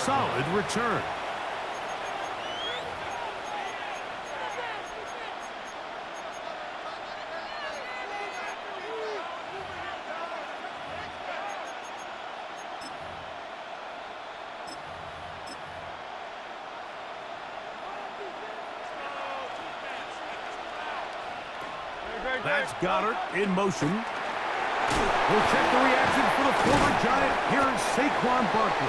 solid return. That's Goddard in motion. We'll check the reaction for the former Giant. Here is Saquon Barkley.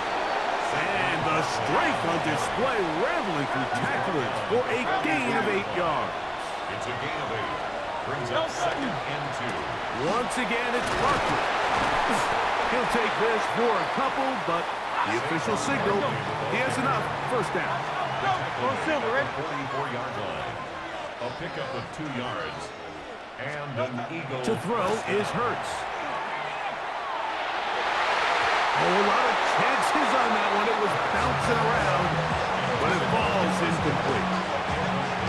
And the strength on display, rambling through tacklers for a gain of 8 yards. It's a gain of 8. Brings up 2nd and 2. Once again, it's Barkley. He'll take this for a couple, but the official signal, he has enough. First down. 44-yard line. A pickup of 2 yards. And an eagle. To throw is Hurts. Oh, a lot of chances on that one. It was bouncing around, but it falls incomplete.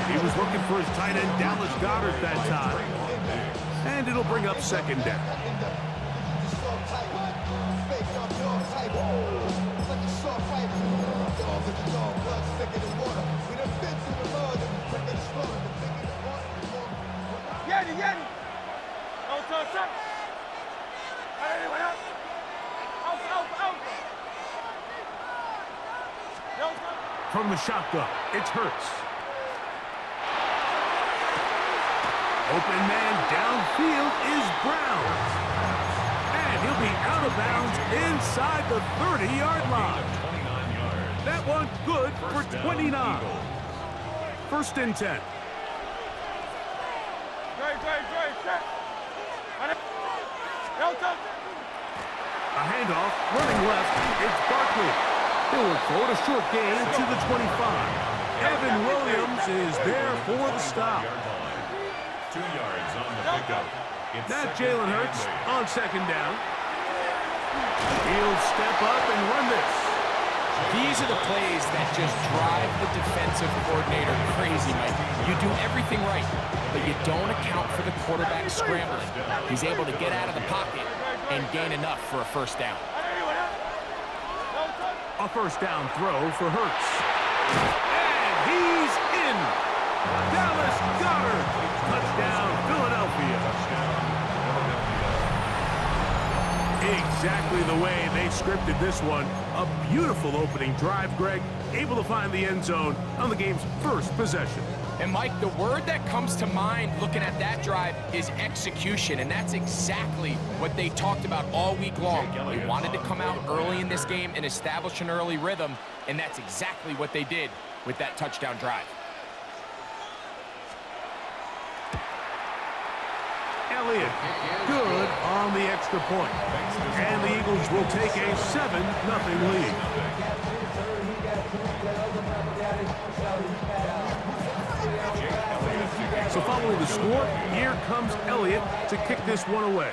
He was looking for his tight end, Dallas Goddard, that time. And it'll bring up 2nd down. From the shotgun, it's Hurts. Open man downfield is Brown. And he'll be out of bounds inside the 30-yard line. That one good for 29. 1st and 10. A handoff, running left, it's Barkley. He'll look forward a short gain to the 25. Evan Williams is there for the stop. 2 yards on the pickup. Now Jalen Hurts on 2nd down. He'll step up and run this. These are the plays that just drive the defensive coordinator crazy, Mike. You do everything right, but you don't account for the quarterback scrambling. He's able to get out of the pocket and gain enough for a 1st down. A 1st down throw for Hurts. And he's in. Dallas Goddard. Touchdown, Philadelphia. Exactly the way they scripted this one. A beautiful opening drive, Greg. Able to find the end zone on the game's 1st possession. And, Mike, the word that comes to mind looking at that drive is execution, and that's exactly what they talked about all week long. They wanted to come out early in this game and establish an early rhythm, and that's exactly what they did with that touchdown drive. Elliott, good on the extra point. And the Eagles will take a 7-0 lead. So following the score, here comes Elliott to kick this one away.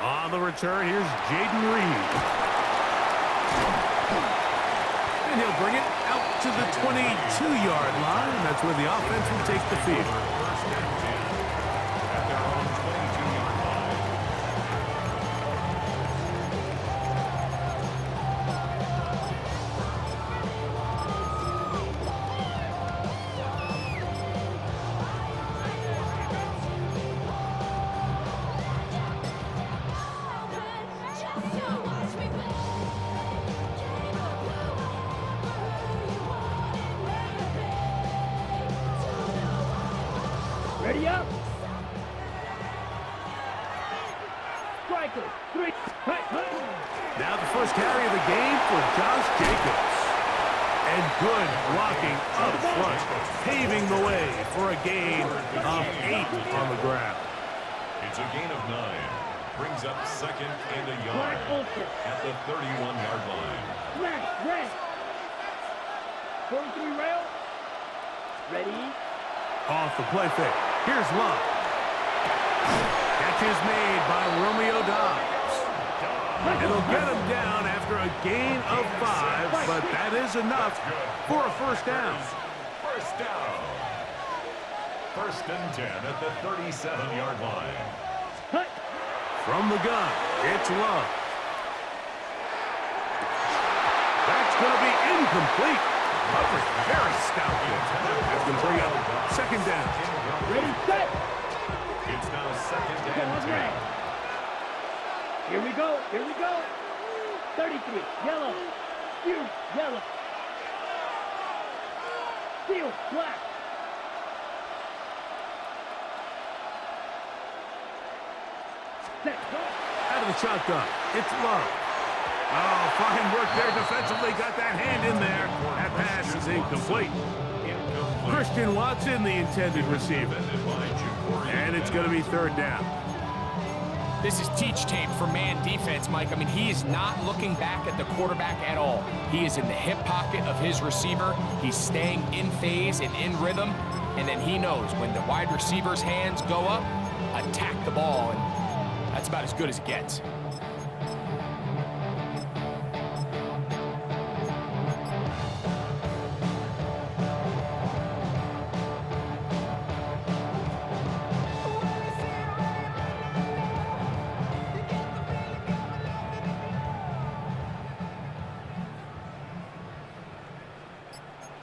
On the return, here's Jaden Reed. And he'll bring it out to the 22-yard line. And that's where the offense will take the field. Ready up. Striker, 3. Now the first carry of the game for Josh Jacobs. And good blocking up front, paving the way for a gain of 8 on the ground. It's a gain of 9. Brings up 2nd and a yard at the 31-yard line. Red. 43 rail. Ready. Off the play fake. Here's Love. Catch is made by Romeo Dobbs. It'll get him down after a gain of 5, but that is enough for a 1st down. First down. 1st and 10 at the 37-yard line. From the gun, it's Love. going to be incomplete. Coverage very stout here. That's going to bring up second down. Ready, set. It's now second and 10. Here we go. Here we go. 33. Yellow. You. Yellow. Steel. Black. Set. Go. Out of the shotgun. It's Love. Oh, fine work there defensively. Got that hand in there. That pass is incomplete. Christian Watson, the intended receiver. And it's going to be third down. This is teach tape for man defense, Mike. I mean, he is not looking back at the quarterback at all. He is in the hip pocket of his receiver. He's staying in phase and in rhythm. And then he knows when the wide receiver's hands go up, attack the ball. And that's about as good as it gets.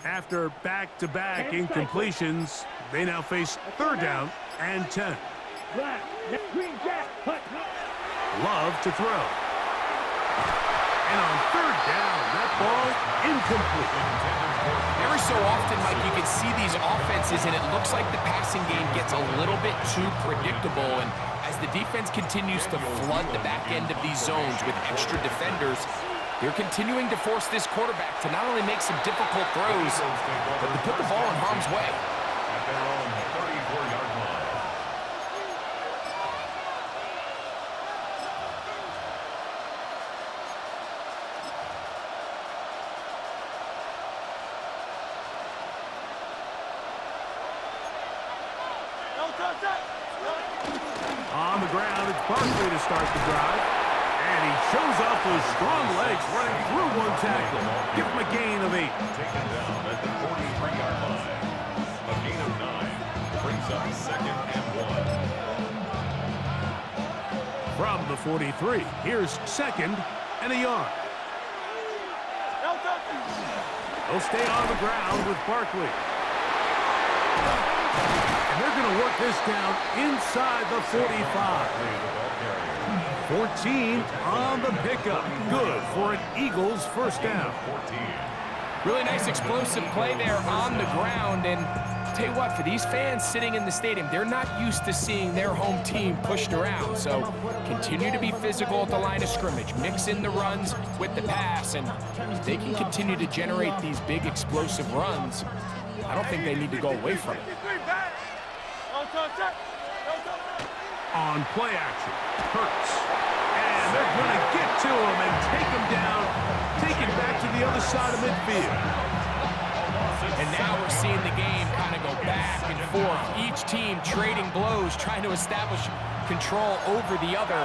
After back-to-back incompletions, they now face third down and 10. Black. Green jack. Hut. Love to throw. And on third down, that ball incomplete. Every so often, Mike, you can see these offenses, and it looks like the passing game gets a little bit too predictable. And as the defense continues to flood the back end of these zones with extra defenders, they're continuing to force this quarterback to not only make some difficult throws, but to put the ball in harm's way. At their own 34-yard line. On the ground, it's Barkley to start the drive. And he shows off those strong legs running through one tackle. Give him a gain of 8. Taken down at the 43-yard line. A gain of 9 brings up second and 1. From the 43, here's second and a yard. They'll stay on the ground with Barkley. And they're going to work this down inside the 45. 14 on the pickup. Good for an Eagles first down. Really nice explosive play there on the ground. And tell you what, for these fans sitting in the stadium, they're not used to seeing their home team pushed around. So continue to be physical at the line of scrimmage. Mix in the runs with the pass. And if they can continue to generate these big explosive runs, I don't think they need to go away from it. On play action, Hurts. And they're going to get to him and take him down, take it back to the other side of midfield. And now we're seeing the game kind of go back and forth. Each team trading blows, trying to establish control over the other.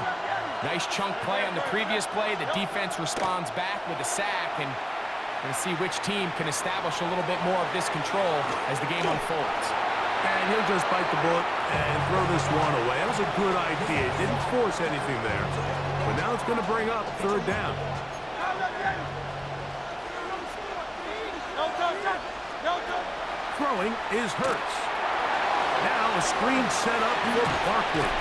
Nice chunk play on the previous play. The defense responds back with a sack, and we're going to see which team can establish a little bit more of this control as the game unfolds. And he'll just bite the bullet and throw this one away. That was a good idea. Didn't force anything there. But now it's going to bring up third down. Throwing is Hurts. Now a screen set up for Barkley.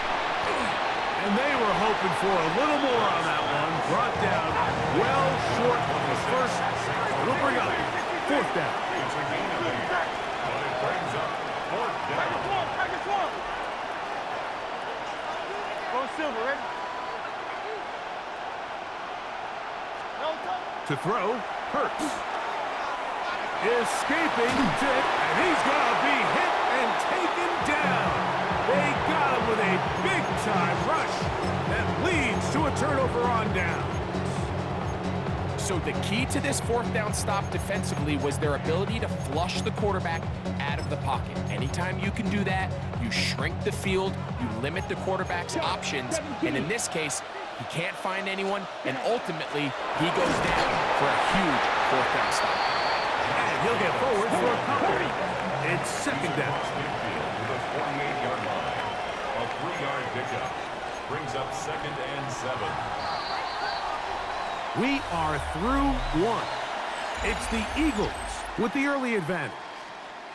And they were hoping for a little more on that one. Brought down well short of the first. It'll bring up fourth down. It's a gain of 8, but it brings up fourth down. To throw, Hurts. Escaping Dick, and he's going to be hit and taken down. They got him with a big-time rush that leads to a turnover on down. So the key to this fourth down stop defensively was their ability to flush the quarterback out of the pocket. Anytime you can do that, you shrink the field, you limit the quarterback's options, and in this case, he can't find anyone, and ultimately, he goes down for a huge fourth down stop. And he'll get forward for a couple. It's second down. Midfield to the 48-yard line. A 3-yard pickup brings up second and 7. We are through one. It's the Eagles with the early advantage.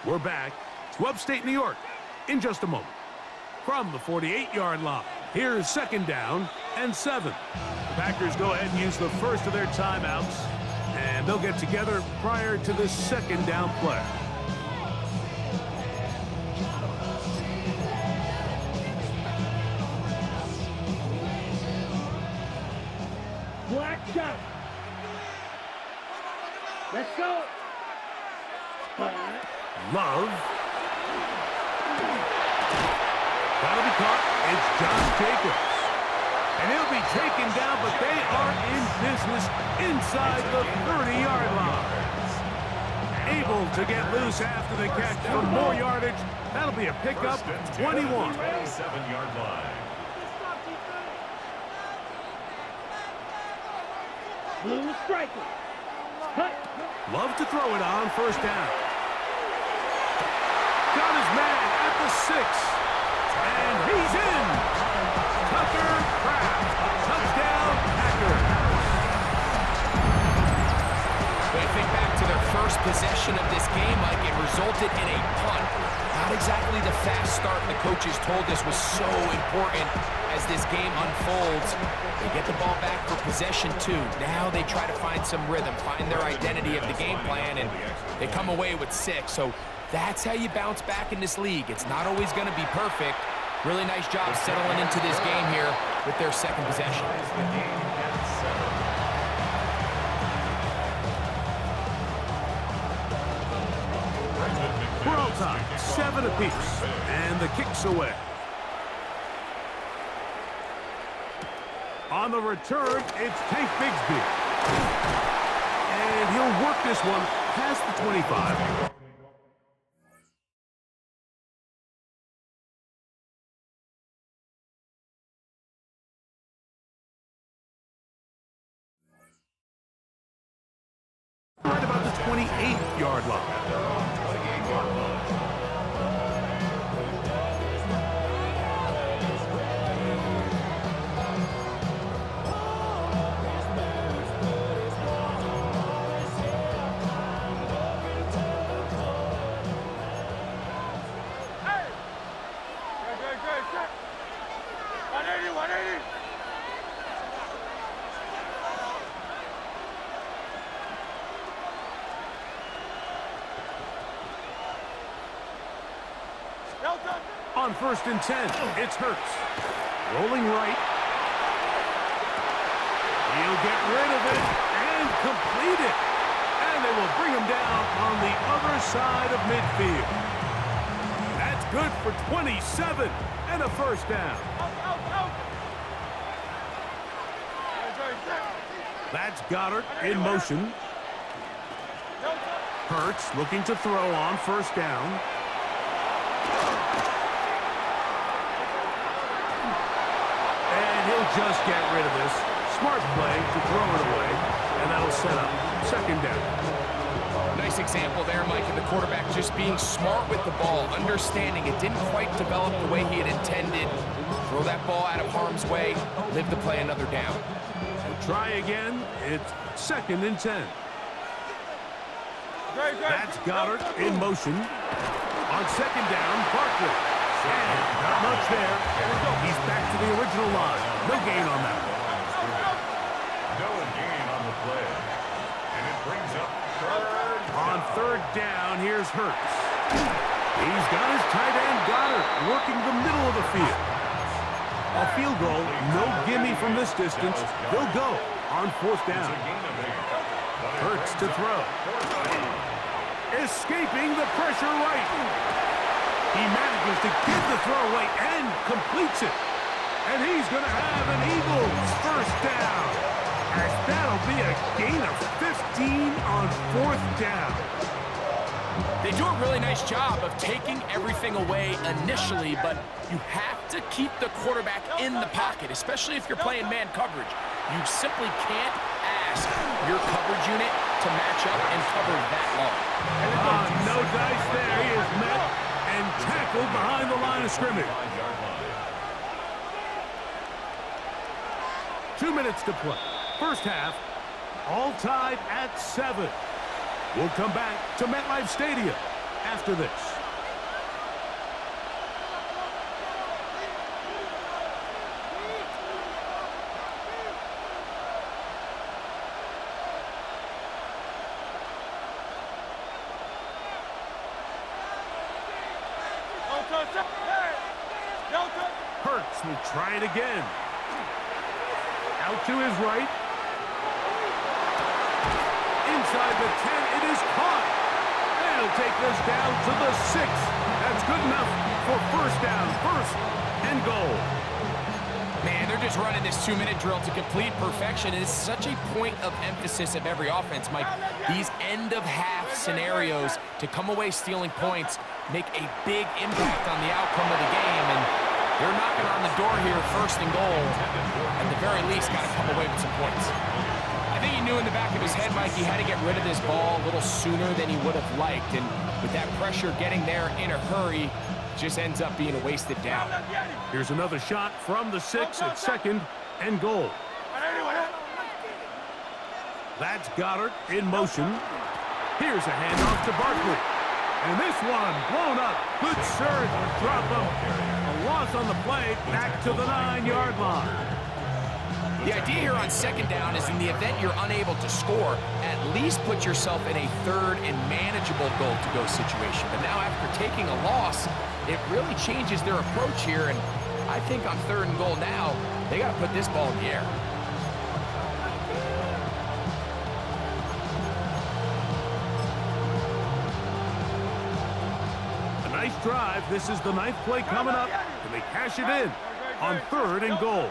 We're back to upstate New York in just a moment. From the 48-yard line, here's 2nd down and 7. The Packers go ahead and use the first of their timeouts, and they'll get together prior to the 2nd down play. Black shot. Let's go. Love. That'll be caught. It's John Jacobs. And he'll be taken down, but they are in business inside the 30-yard line. Able to get loose after the catch for more yardage. That'll be a pickup, 21. 27-yard line. Blue striker. Cut. Love to throw it on 1st down. Got his man at the 6. And he's in. Tucker Kraft. Touchdown, Packers. When you think back to their first possession of this game, Mike, it resulted in a punt. Not exactly the fast start the coaches told us was so important as this game unfolds. They get the ball back for possession 2. Now they try to find some rhythm, find their identity of the game plan, and they come away with 6. So that's how you bounce back in this league. It's not always going to be perfect. Really nice job settling into this game here with their 2nd possession. We're all tied, 7 apiece, and the kick's away. On the return, it's Tank Bigsby. And he'll work this one past the 25. Right about the 28-yard line. On 1st and 10, it's Hurts. Rolling right. He'll get rid of it and complete it. And they will bring him down on the other side of midfield. That's good for 27 and a 1st down. That's Goddard in motion. Hurts looking to throw on 1st down. He'll just get rid of this. Smart play to throw it away, and that'll set up 2nd down. Nice example there, Mike, of the quarterback just being smart with the ball, understanding it didn't quite develop the way he had intended. Throw that ball out of harm's way, live to play another down. So try again. It's 2nd and 10. That's Goddard in motion. On 2nd down, Barkley. And not much there. He's back to the original line. No gain on that. No gain on the play. And it brings up 3rd. On 3rd down, here's Hurts. He's got his tight end Goddard working the middle of the field. A field goal, no gimme from this distance. They'll go on 4th down. Hurts to throw. Escaping the pressure right. He manages to get the throw away and completes it. And he's going to have an Eagles 1st down. As that'll be a gain of 15 on 4th down. They do a really nice job of taking everything away initially, but you have to keep the quarterback in the pocket, especially if you're playing man coverage. You simply can't ask your coverage unit to match up and cover that long. No dice there. He is met and tackled behind the line of scrimmage. 2 minutes to play. 1st half, all tied at 7. We'll come back to MetLife Stadium after this. Hurts will try it again. Out to his right. Inside the 10, it is caught. And he'll take this down to the 6. That's good enough for first down, first and goal. Man, they're just running this 2-minute drill to complete perfection. It's such a point of emphasis of every offense, Mike. These end-of-half scenarios to come away stealing points make a big impact on the outcome of the game. And they're knocking on the door here, first and goal. At the very least, got to come away with some points. I think he knew in the back of his head, Mike, he had to get rid of this ball a little sooner than he would have liked. And with that pressure getting there in a hurry, just ends up being a wasted down. Here's another shot from the 6 at second and goal. That's Goddard in motion. Here's a handoff to Barkley. And this one blown up. Good surge. Drop him. A loss on the play. Back to the 9-yard line. The idea here on second down is in the event you're unable to score, at least put yourself in a third and manageable goal-to-go situation. But now after taking a loss, it really changes their approach here. And I think on third and goal now, they got to put this ball in the air. A nice drive. This is the 9th play coming up, and they cash it in on third and goal.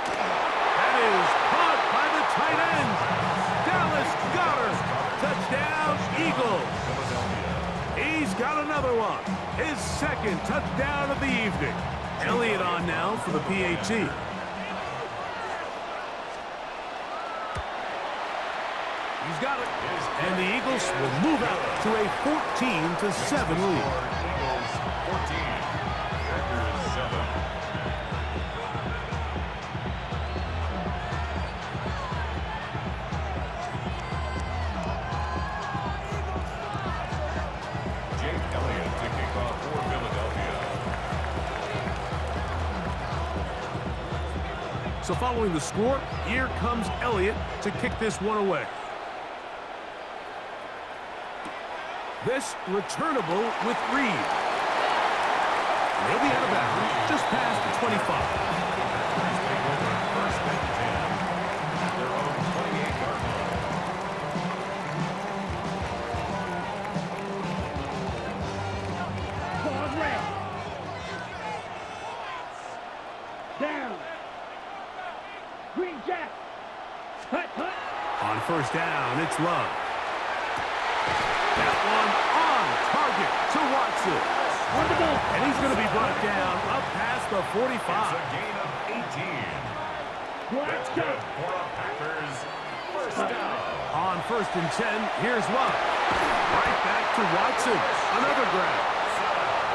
That is caught by the tight end. Dallas Goddard. Touchdown, Eagles. He's got another one. His second touchdown of the evening. Elliott on now for the PAT. He's got it. And the Eagles will move out to a 14-7 lead. Eagles 14. Packers 7. So following the score, here comes Elliott to kick this one away. This returnable with Reed. He'll be out of bounds just past the 25. First and 10 at their own 28-yard line. Ball red. Down. Green Jack. Hut, hut. On first down, it's Love. That one on target to Watson. On the go. And he's going to be brought down up past the 45. It's a gain of 18. That's good for a Packers first down. On first and 10, here's Love. Right back to Watson. Another grab.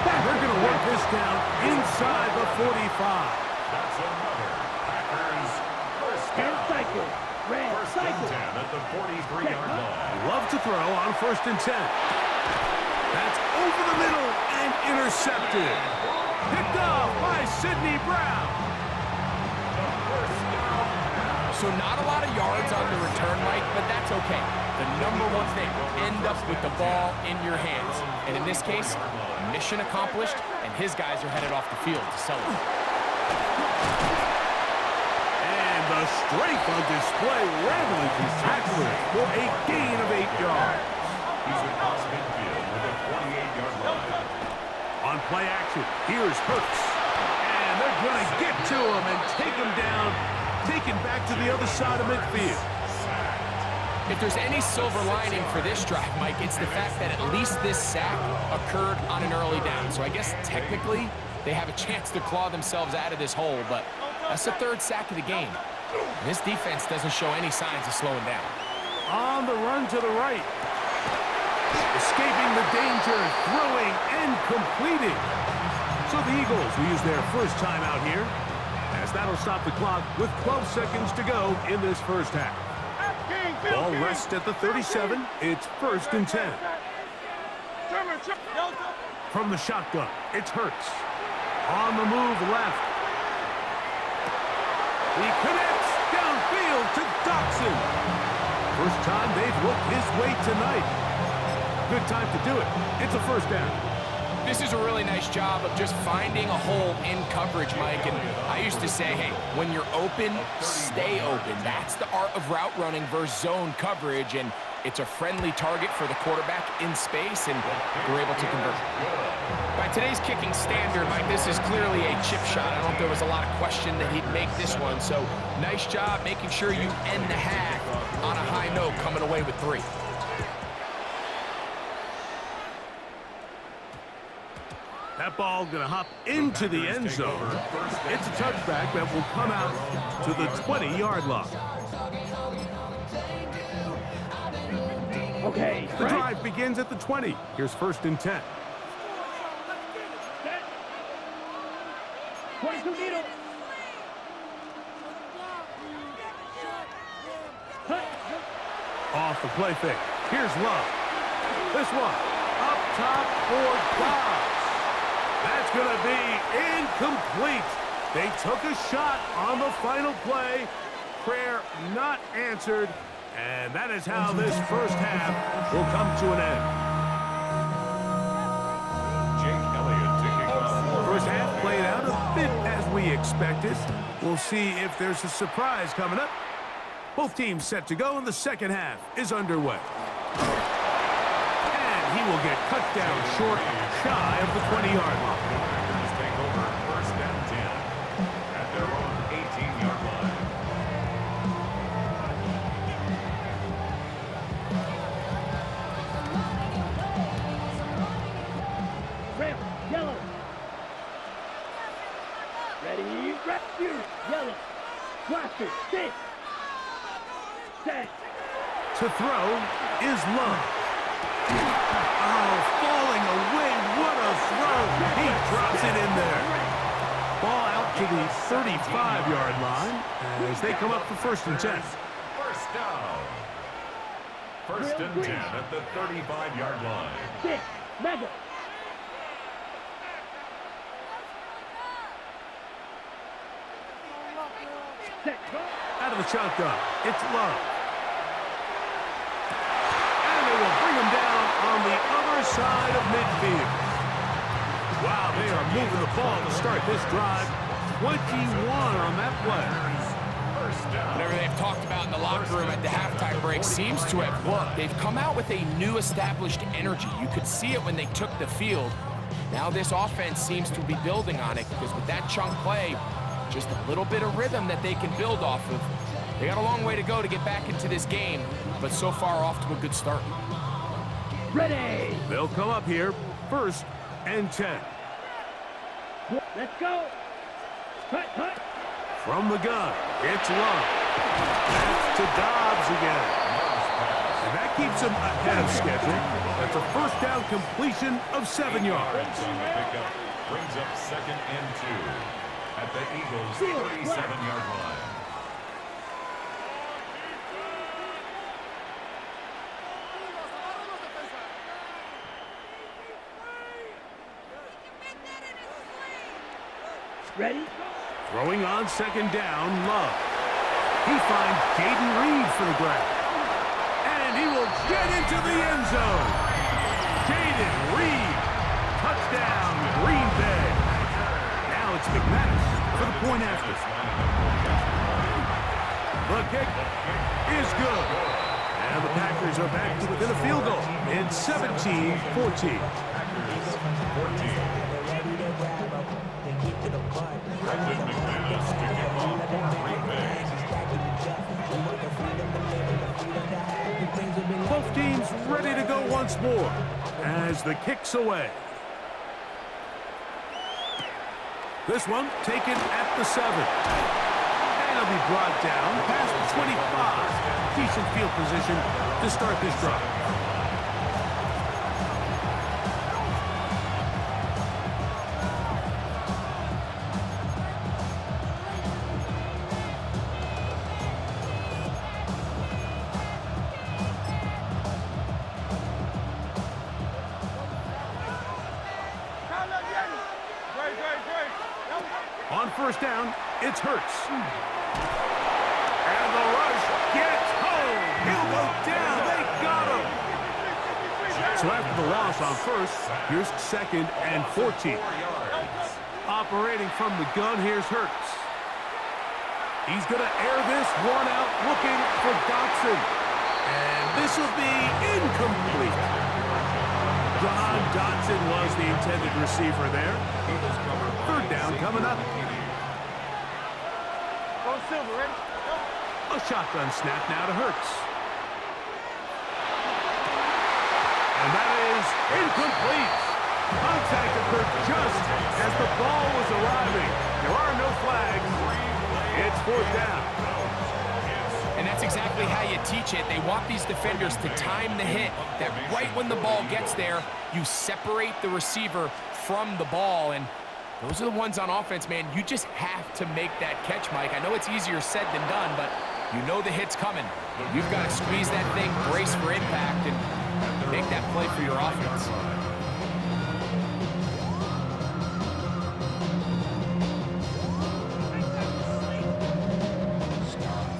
They're going to work this down inside the 45. That's another Packers first down. And cycle. Red First cycle. and 10 at the 43-yard line. Love to throw on first and 10. That's over the middle and intercepted. Picked off by Sidney Brown. So not a lot of yards on the return, Mike, but that's okay. The number one thing, end up with the ball in your hands. And in this case, mission accomplished, and his guys are headed off the field to celebrate. And the strength on display, rambling through tacklers for a gain of 8 yards. He's across midfield with a 48-yard line. On play action, here's Hurts. And they're going to get to him and take him down, taken back to the other side of midfield. If there's any silver lining for this drive, Mike, it's the fact that at least this sack occurred on an early down. So I guess technically they have a chance to claw themselves out of this hole, but that's the third sack of the game. And this defense doesn't show any signs of slowing down. On the run to the right. Escaping the danger, throwing and completing. So the Eagles will use their first time out here, as that'll stop the clock with 12 seconds to go in this first half. Ball rests at the 37. It's 1st and 10. From the shotgun, it's Hurts. On the move left. He connects downfield to Dotson. First time they've looked his way tonight. Good time to do it. It's a 1st down. This is a really nice job of just finding a hole in coverage, Mike. And I used to say, hey, when you're open, stay open. That's the art of route running versus zone coverage. And it's a friendly target for the quarterback in space, and we're able to convert. By today's kicking standard, Mike, this is clearly a chip shot. I don't think there was a lot of question that he'd make this one. So nice job making sure you end the half on a high note, coming away with 3. That ball going to hop into the end zone. It's a touchback that will come out to the 20-yard line. Okay, The drive begins at the 20. Here's 1st and 10. 22 needle. Off the play fake. Here's Love. This one up top for Dobbs. That's going to be incomplete. They took a shot on the final play. Prayer not answered. And that is how this first half will come to an end. Jake Elliott to kick off. First half played out a bit as we expected. We'll see if there's a surprise coming up. Both teams set to go, and the second half is underway. And he will get cut down short, shy of the 20-yard line. Packers take over 1st and 10 at their own 18-yard line. Red, yellow. Ready, rescue, yellow. Blaster, sit. Set. To throw is Love. Oh, falling away. What a throw. He drops it in there. Ball out to the 35-yard line as they come up for 1st and 10. First down. 1st and 10 at the 35-yard line. Sit. Mega. Set. Go. Out of the shotgun, it's Love. And they will bring him down on the other side of midfield. Wow, they are moving the ball to start this drive. 21 on that play. First down. Whatever they've talked about in the locker room at the halftime break seems to have worked. They've come out with a new established energy. You could see it when they took the field. Now this offense seems to be building on it, because with that chunk play, just a little bit of rhythm that they can build off of. They got a long way to go to get back into this game, but so far off to a good start. Ready. They'll come up here, 1st and 10. Let's go. Cut, cut. From the gun, it's Love. That's to Dobbs again. And that keeps him ahead of schedule. That's a 1st down completion of 7 yards. On the pickup brings up 2nd and 2 at the Eagles' 37-yard line. Ready. Throwing on 2nd down, Love. He finds Jaden Reed for the grab. And he will get into the end zone. Jaden Reed. Touchdown, Green Bay. Now it's McManus for the point after. The kick is good. And the Packers are back to within a field goal in 17-14. Brendan McManus to kick off for Green Bay. Both teams ready to go once more as the kick's away. This one taken at the 7. And it'll be brought down past the 25. Decent field position to start this drive. first down, it's Hurts. And the rush gets home. He'll go down. They got him. So after the loss on first, here's second and 14. Operating from the gun, here's Hurts. He's going to air this one out, looking for Dotson. And this will be incomplete. John Dotson was the intended receiver there. Third down coming up. Go Silver, ready? A shotgun snap now to Hurts. And that is incomplete. Contact occurred just as the ball was arriving. There are no flags. It's fourth down. And that's exactly how you teach it. They want these defenders to time the hit, that right when the ball gets there, you separate the receiver from the ball. And those are the ones on offense, man. You just have to make that catch, Mike. I know it's easier said than done, but you know the hit's coming. You've got to squeeze that thing, brace for impact, and make that play for your offense.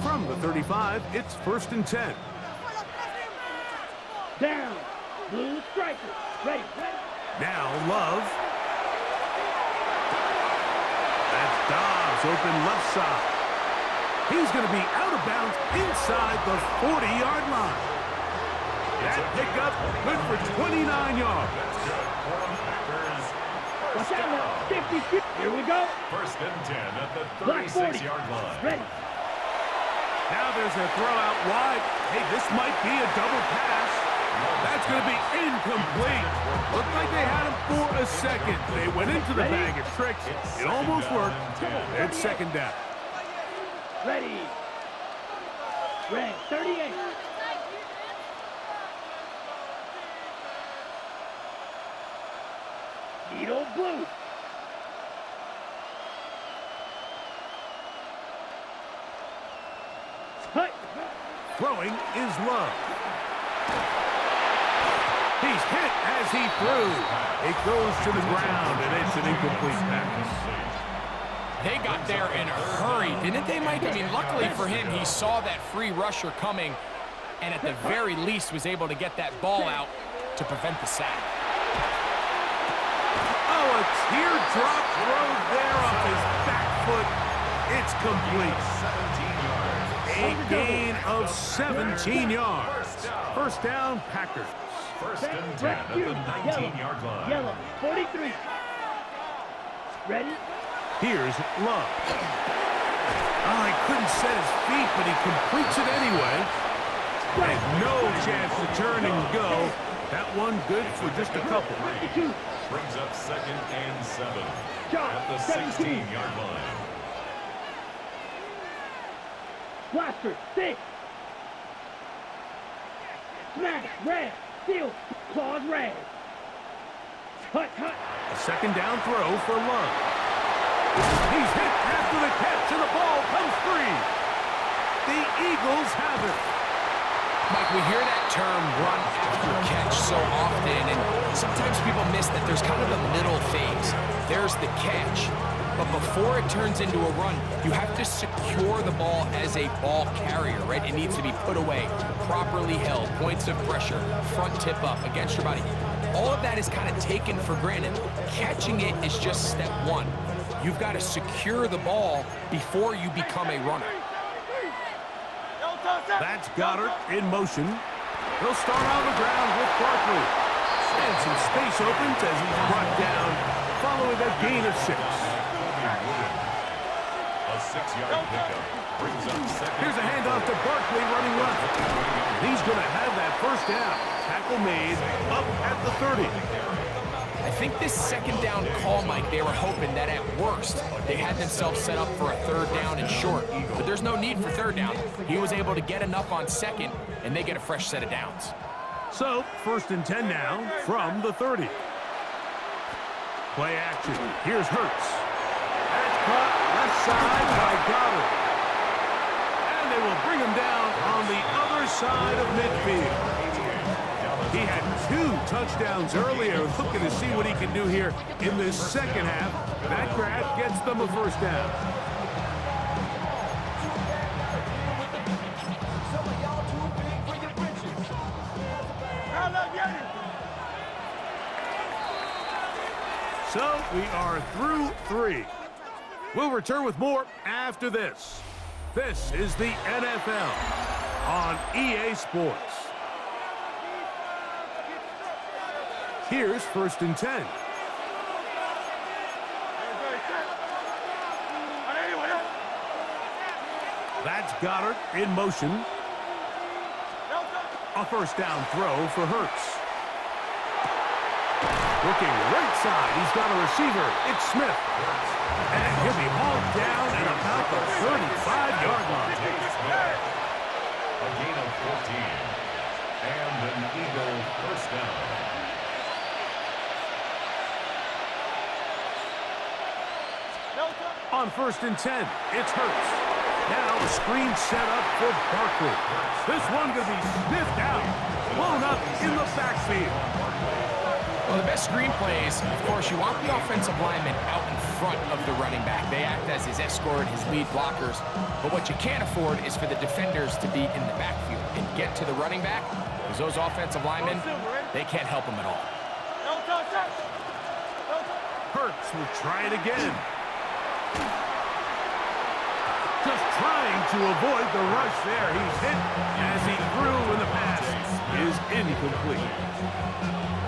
From the 35, it's first and 10. Down. Blue striker. Ready. Now Love. That's Dobbs open left side. He's going to be out of bounds inside the 40-yard line. That pickup good for 29 yards. Watch out now. 50. Here we go. First and 10 at the Black 40. 36-yard line. Ready. Now there's a throw out wide. Hey, this might be a double pass. That's going to be incomplete. Looked like they had him for a second. They went into the bag of tricks. It almost worked. It's second down. Ready. Red 38. Needle blue. Hut. Throwing is Love. He's hit as he threw. It goes to the ground, and it's an incomplete pass. They got there in a hurry, didn't they, Mike? I mean, luckily for him, he saw that free rusher coming, and at the very least was able to get that ball out to prevent the sack. Oh, a teardrop throw there off his back foot. It's complete. A gain of 17 yards. First down, Packers. First and 10 at the 19-yard line. Yellow 43. Ready. Here's Love. Oh, he couldn't set his feet, but he completes it anyway. And no chance to turn and go. That one good for just a couple. Brings up second and 7 at the 16-yard line. Blaster 6. Smash. Red. Steal. Claws red. Hut. A second down throw for Love. He's hit after the catch, and the ball comes free. The Eagles have it. Mike, we hear that term run after catch so often, and sometimes people miss that there's kind of a middle phase. There's the catch, but before it turns into a run, you have to secure the ball as a ball carrier, right? It needs to be put away, properly held, points of pressure, front tip up against your body. All of that is kind of taken for granted. Catching it is just step one. You've got to secure the ball before you become a runner. That's Goddard in motion. He'll start on the ground with Barkley. And some space opens as he's brought down following a gain of 6. A 6-yard pickup brings up second. Here's a handoff to Barkley running left. He's going to have that first down. Tackle made up at the 30. I think this second down call, Mike, they were hoping that at worst they had themselves set up for a third down and short. But there's no need for third down. He was able to get enough on second, and they get a fresh set of downs. So, first and 10 now from the 30. Play action. Here's Hurts. That's caught left side by Goddard. And they will bring him down on the other side of midfield. He had 2 touchdowns earlier, looking to see what he can do here in this second half. That grab gets them a first down. So we are through 3. We'll return with more after this. This is the NFL on EA Sports. Here's 1st and 10. That's Goddard in motion. A first down throw for Hurts. Looking right side, he's got a receiver. It's Smith. And he'll be hauled down at about the 35-yard line. A gain of 14. And an Eagle first down. On 1st and 10, it's Hurts. Now a screen set up for Barkley. This one going to be sniffed out, blown up in the backfield. Well, the best screen plays, of course, you want the offensive lineman out in front of the running back. They act as his escort, his lead blockers. But what you can't afford is for the defenders to be in the backfield and get to the running back, because those offensive linemen, they can't help him at all. Hurts will try it again. Just trying to avoid the rush there. He's hit as he threw when the pass is incomplete.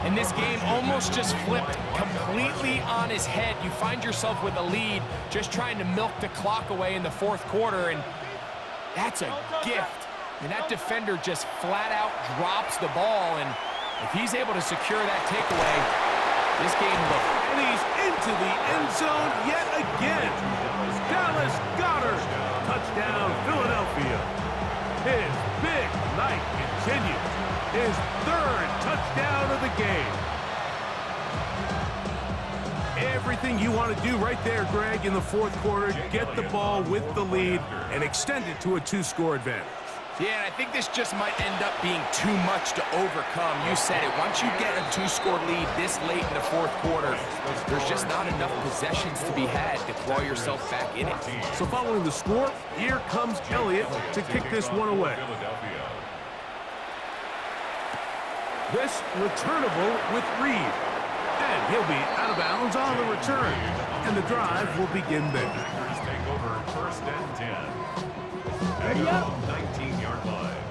And this game almost just flipped completely on his head. You find yourself with a lead, just trying to milk the clock away in the 4th quarter, and that's a gift. And that defender just flat out drops the ball, and if he's able to secure that takeaway, this game looks. And he's into the end zone yet again. Dallas Goedert, touchdown Philadelphia. His big night continues. His 3rd touchdown of the game. Everything you want to do right there, Greg, in the 4th quarter. Get the ball with the lead and extend it to a 2-score advantage. Yeah, and I think this just might end up being too much to overcome. You said it. Once you get a 2-score lead this late in the 4th quarter, there's just not enough possessions to be had to claw yourself back in it. So following the score, here comes Elliott to kick this one away. This returnable with Reed. And he'll be out of bounds on the return. And the drive will begin there. Packers take over 1st and 10. At Ready their up. own 19-yard line.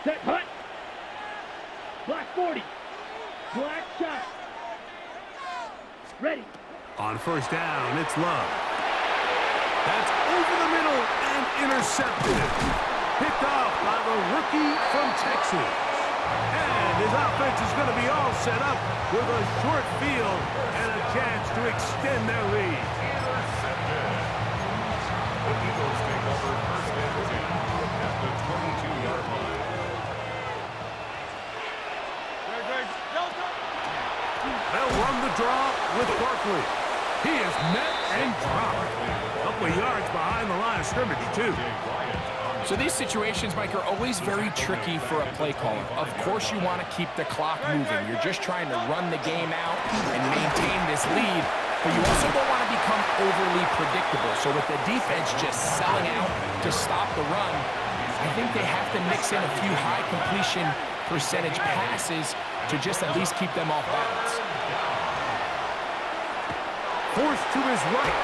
Set, hut. Black 40. Black shot. Ready. On 1st down, it's Love. That's over the middle and intercepted. Picked off by the rookie from Texas. And his offense is going to be all set up with a short field and a chance to extend their lead. Intercepted. The Eagles take over 1st and 10 at the 22-yard line. They'll run the draw with Barkley. He is met and dropped. A couple of yards behind the line of scrimmage, too. So these situations, Mike, are always very tricky for a play caller. Of course you want to keep the clock moving. You're just trying to run the game out and maintain this lead, but you also don't want to become overly predictable. So with the defense just selling out to stop the run, I think they have to mix in a few high completion percentage passes to just at least keep them off balance. Forced to his right,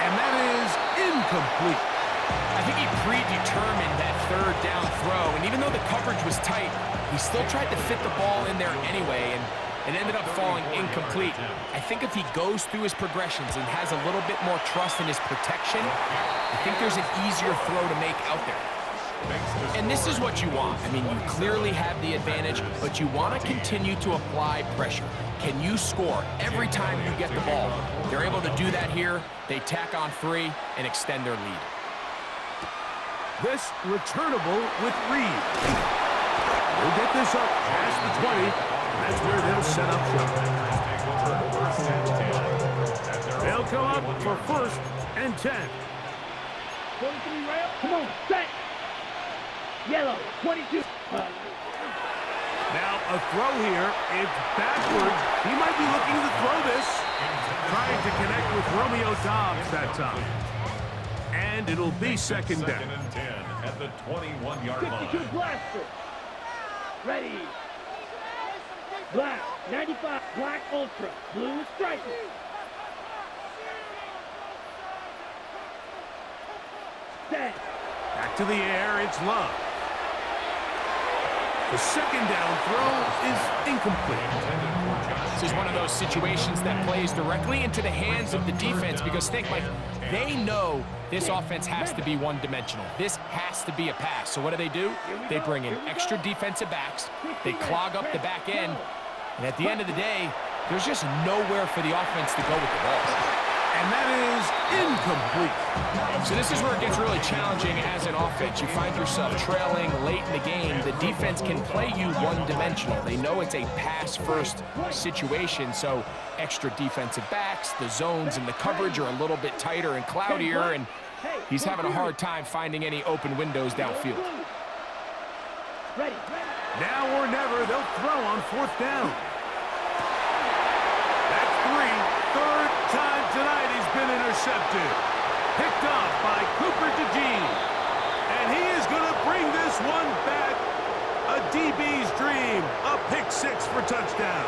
and that is incomplete. I think he predetermined that 3rd down throw, and even though the coverage was tight, he still tried to fit the ball in there anyway, and it ended up falling incomplete. I think if he goes through his progressions and has a little bit more trust in his protection, I think there's an easier throw to make out there. And this is what you want. I mean, you clearly have the advantage, but you want to continue to apply pressure. Can you score every time you get the ball? They're able to do that here. They tack on 3 and extend their lead. This returnable with Reed. They'll get this up past the 20, and that's where they'll set up shop. They'll come up for 1st and 10. 43 rail. Come on, set. Yellow, 22. Now a throw here. It's backwards. He might be looking to throw this. Trying to connect with Romeo Dobbs that time. And it'll be second down. Second and 10 at the 21-yard line. 52 blaster. Ready. Black, 95, black ultra, blue striker. Set. Back to the air, it's Love. The second down throw is incomplete. This is one of those situations that plays directly into the hands of the defense because think, Mike, they know this offense has to be one-dimensional. This has to be a pass. So what do? They bring in extra defensive backs. They clog up the back end. And at the end of the day, there's just nowhere for the offense to go with the ball. And that is incomplete. So this is where it gets really challenging as an offense. You find yourself trailing late in the game. The defense can play you one-dimensional. They know it's a pass-first situation, so extra defensive backs, the zones and the coverage are a little bit tighter and cloudier, and he's having a hard time finding any open windows downfield. Now or never, they'll throw on fourth down. That's three. Third time tonight he's been intercepted. Picked off by Cooper DeJean. And he is going to bring this one back. A DB's dream. A pick six for touchdown.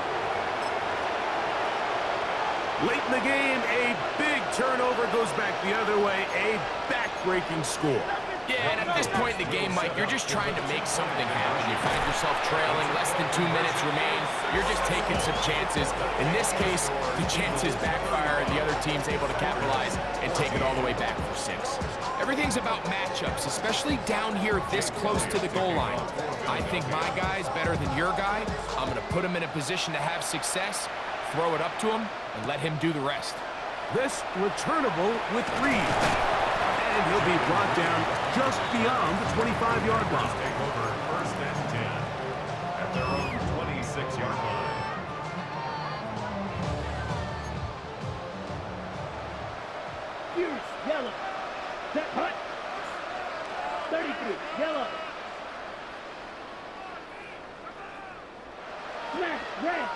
Late in the game, a big turnover goes back the other way. A back-breaking score. Yeah, and at this point in the game, Mike, you're just trying to make something happen. You find yourself trailing, less than 2 minutes remain. You're just taking some chances. In this case, the chances backfire, and the other team's able to capitalize and take it all the way back for 6. Everything's about matchups, especially down here this close to the goal line. I think my guy's better than your guy. I'm going to put him in a position to have success, throw it up to him, and let him do the rest. This returnable with Reed. And he'll be brought down just beyond the 25-yard line. Take over first and 10 at their own 26-yard line. Fierce, yellow. Set, hut. 33, yellow. Smash, red.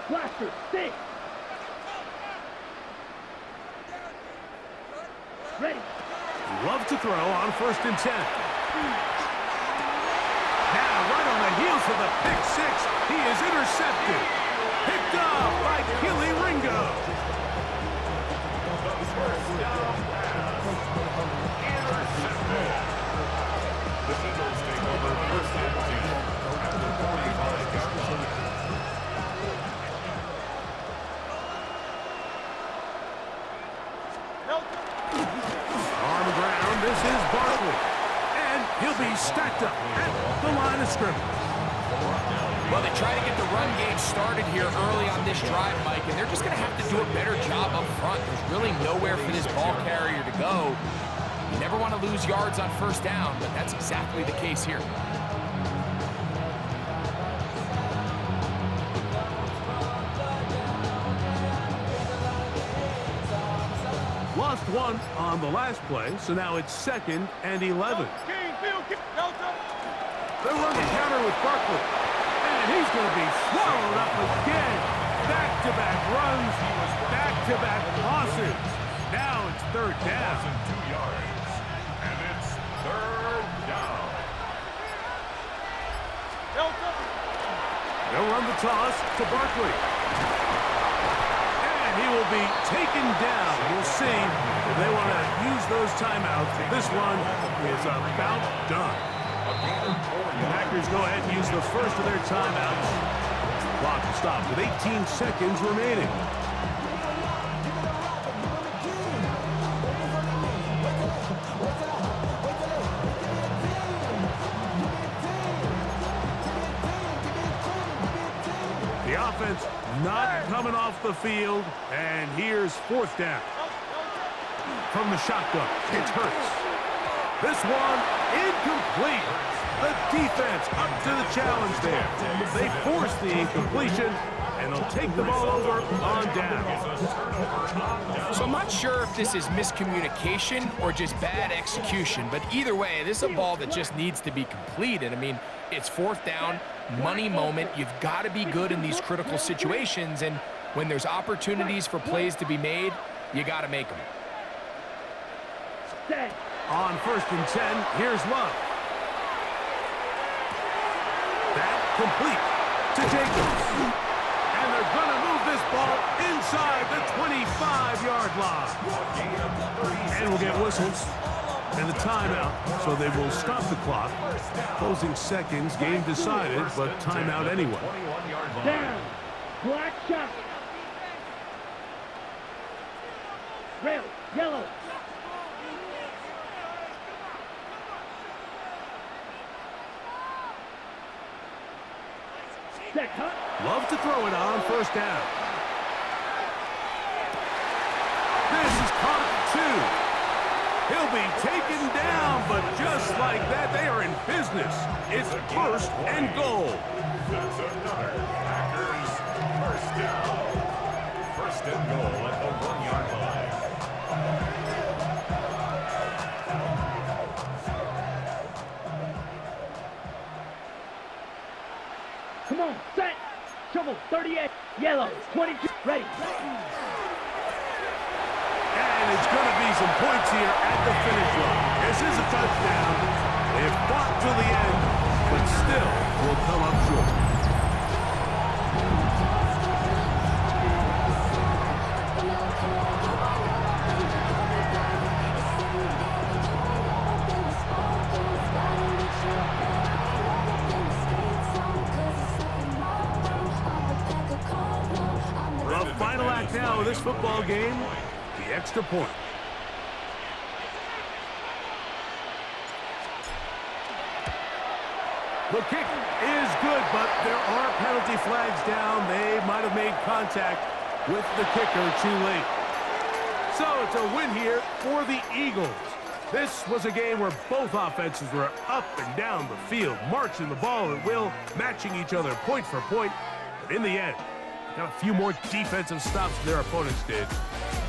Blaster, 6. Ready. Love to throw on first and 10. Now, right on the heels of the pick six, he is intercepted. Picked off by Killy Ringo. The Eagles take over first and 10 at the 45-yard line. On the ground, this is Barkley. And he'll be stacked up at the line of scrimmage. Well, they try to get the run game started here early on this drive, Mike, and they're just going to have to do a better job up front. There's really nowhere for this ball carrier to go. You never want to lose yards on first down, but that's exactly the case here. Lost one on the last play, so now it's 2nd and 11. They'll run the counter with Barkley. And he's going to be swallowed up again. Back-to-back runs, back-to-back losses. Now it's 3rd down. 2 yards, and it's 3rd down. They'll run the toss to Barkley. And he will be taken down. We'll see if they want to use those timeouts. This one is about done. The Packers go ahead and use the first of their timeouts. Clock stopped with 18 seconds remaining. The offense not coming off the field, and here's 4th down. From the shotgun, it's Hurts. This one incomplete. The defense up to the challenge there. They force the incompletion, And they'll take the ball over on down. So I'm not sure if this is miscommunication or just bad execution, but either way, this is a ball that just needs to be completed. I mean, it's fourth down, money moment. You've got to be good in these critical situations, and when there's opportunities for plays to be made, you got to make them. On 1st and 10, here's Love. That complete to Jacobs. And they're going to move this ball inside the 25-yard line. And we'll get whistles and the timeout, so they will stop the clock. Closing seconds, game decided, but timeout anyway. Down. Black shot. Red, yellow. Set, huh? Love to throw it on 1st down. This is caught at 2. He'll be taken down, but just like that, they are in business. It's 1st and goal. That's another Packers first down. 1st and goal at the 1-yard line. Come on, set. Shovel, 38. Yellow, 22. Ready. And it's going to be some points here at the finish line. This is a touchdown. They've fought to the end, but still will come up short. The final act now of this football game, the extra point. The kick is good, but there are penalty flags down. They might have made contact with the kicker too late. So it's a win here for the Eagles. This was a game where both offenses were up and down the field, marching the ball at will, matching each other point for point. But in the end, got a few more defensive stops than their opponents did.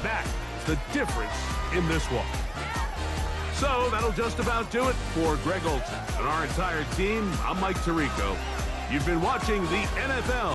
That is the difference in this one. So that'll just about do it for Greg Olsen and our entire team. I'm Mike Tirico. You've been watching the NFL